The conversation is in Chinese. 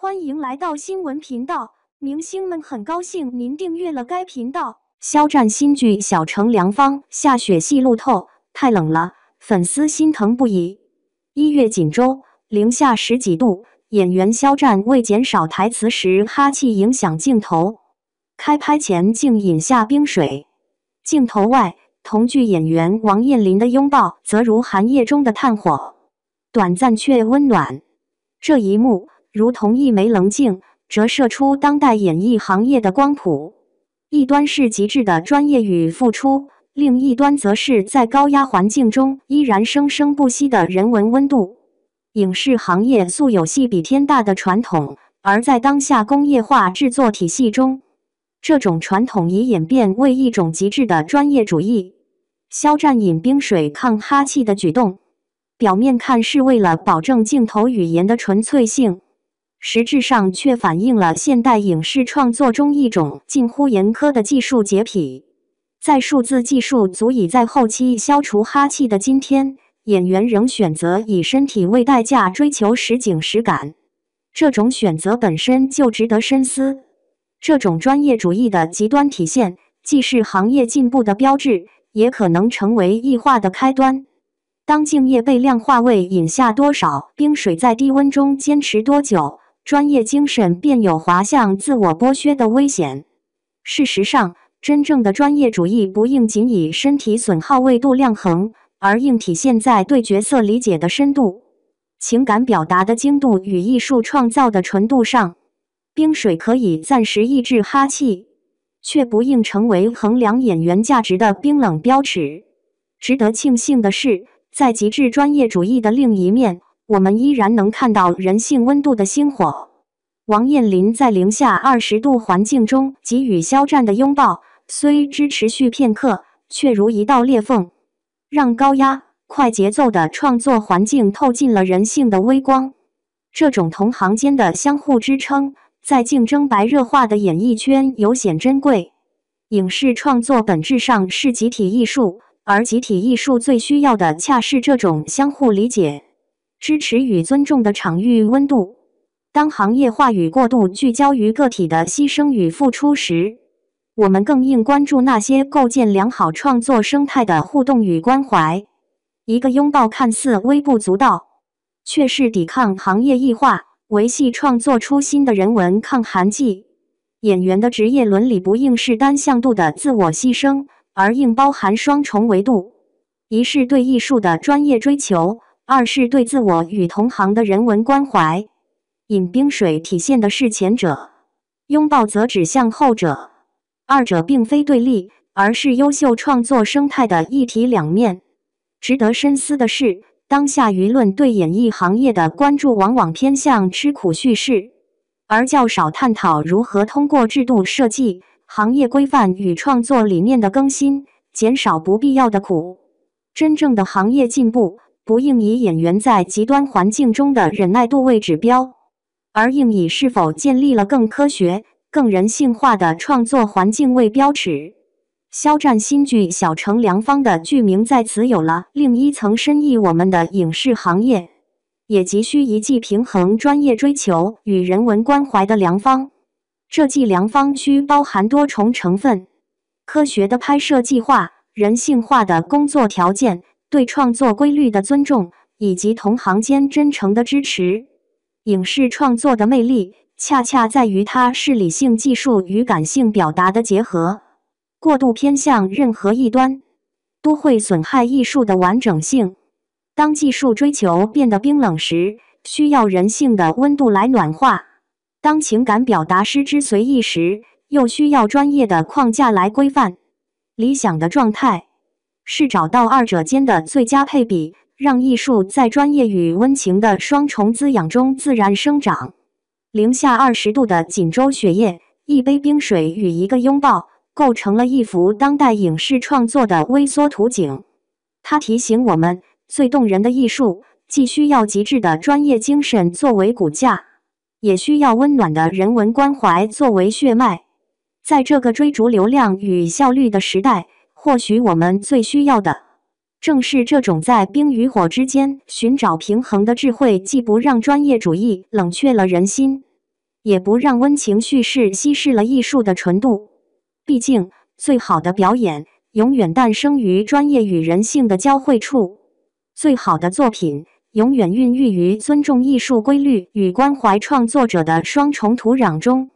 歡迎來到新聞頻道，明星們很高興您訂閱了該頻道。肖戰新劇《小城良方》下雪戲路透，太冷了，粉絲心疼不已。1月錦州，零下10幾度，演員肖戰為減少台詞時哈氣影響鏡頭，開拍前竟飲下冰水。鏡頭外，同劇演員王彥霖的擁抱則如寒夜中的炭火，短暫卻溫暖。這一幕如同一枚稜鏡，折射出當代演藝行業的光譜。一端是極致的專業與付出，另一端則是在高壓環境中依然生生不息的人文溫度。影視行業素有戲比天大的傳統，而在當下工業化制作體系中，這種傳統已演變為一種極致的專業主義。肖戰飲冰水抗哈氣的舉動，表面看是為了保證鏡頭語言的純粹性，實質上卻反映了現代影視創作中一種近乎嚴苛的技術潔癖。在數字技術足以在後期消除哈氣的今天，演員仍選擇以身體為代價追求實景實感，這種選擇本身就值得深思。這種專業主義的極端體現，既是行業進步的標誌，也可能成為異化的開端。當敬業被量化為飲下多少冰水，在低溫中堅持多久，專業精神便有滑向自我剝削的危險。事實上，真正的專業主義不應僅以身體損耗為度量衡，而應體現在對角色理解的深度、情感表達的精度與藝術創造的純度上。冰水可以暫時抑制哈氣，卻不應成為衡量演員價值的冰冷標尺。值得慶幸的是，在極致專業主義的另一面，我們依然能看到人性溫度的星火。王彥霖在零下20度環境中給予肖戰的擁抱，雖只持續片刻，卻如一道裂縫，讓高壓、快節奏的創作環境透進了人性的微光。這種同行間的相互支撐，在競爭白熱化的演藝圈尤顯珍貴。影視創作本質上是集體藝術，而集體藝術最需要的恰是這種相互理解、支持與尊重的場域溫度。當行業話語過度聚焦於個體的犧牲與付出時，我們更應關注那些構建良好創作生態的互動與關懷。一個擁抱看似微不足道，卻是抵抗行業異化、維繫創作初心的人文抗寒劑。演員的職業倫理不應是單向度的自我犧牲，而應包含雙重維度：一是對藝術的專業追求，二是對自我與同行的人文關懷。飲冰水體現的是前者，擁抱則指向後者。二者並非對立，而是優秀創作生態的一體兩面。值得深思的是，當下輿論對演藝行業的關注往往偏向吃苦敘事，而較少探討如何通過制度設計、行業規範與創作理念的更新，減少不必要的苦。真正的行業進步，不應以演員在極端環境中的忍耐度為指標，而應以是否建立了更科學、更人性化的創作環境為標尺。肖戰新劇《小城良方》的劇名在此有了另一層深意，我們的影視行業也急需一劑平衡專業追求與人文關懷的良方。這劑良方需包含多重成分：科學的拍攝計劃、人性化的工作條件、對創作規律的尊重，以及同行間真誠的支持。影視創作的魅力，恰恰在於它是理性技術與感性表達的結合。過度偏向任何一端，都會損害藝術的完整性。當技術追求變得冰冷時，需要人性的溫度來暖化；當情感表達失之隨意時，又需要專業的框架來規範。理想的狀態是找到二者間的最佳配比，讓藝術在專業與溫情的雙重滋養中自然生長。零下20度的錦州雪夜，一杯冰水與一個擁抱，構成了一幅當代影視創作的微縮圖景。它提醒我們，最動人的藝術既需要極致的專業精神作為骨架，也需要溫暖的人文關懷作為血脈。在這個追逐流量與效率的時代，或許我們最需要的，正是這種在冰與火之間尋找平衡的智慧，既不讓專業主義冷卻了人心，也不讓溫情敘事稀釋了藝術的純度。畢竟，最好的表演永遠誕生於專業與人性的交匯處，最好的作品永遠孕育於尊重藝術規律與關懷創作者的雙重土壤中。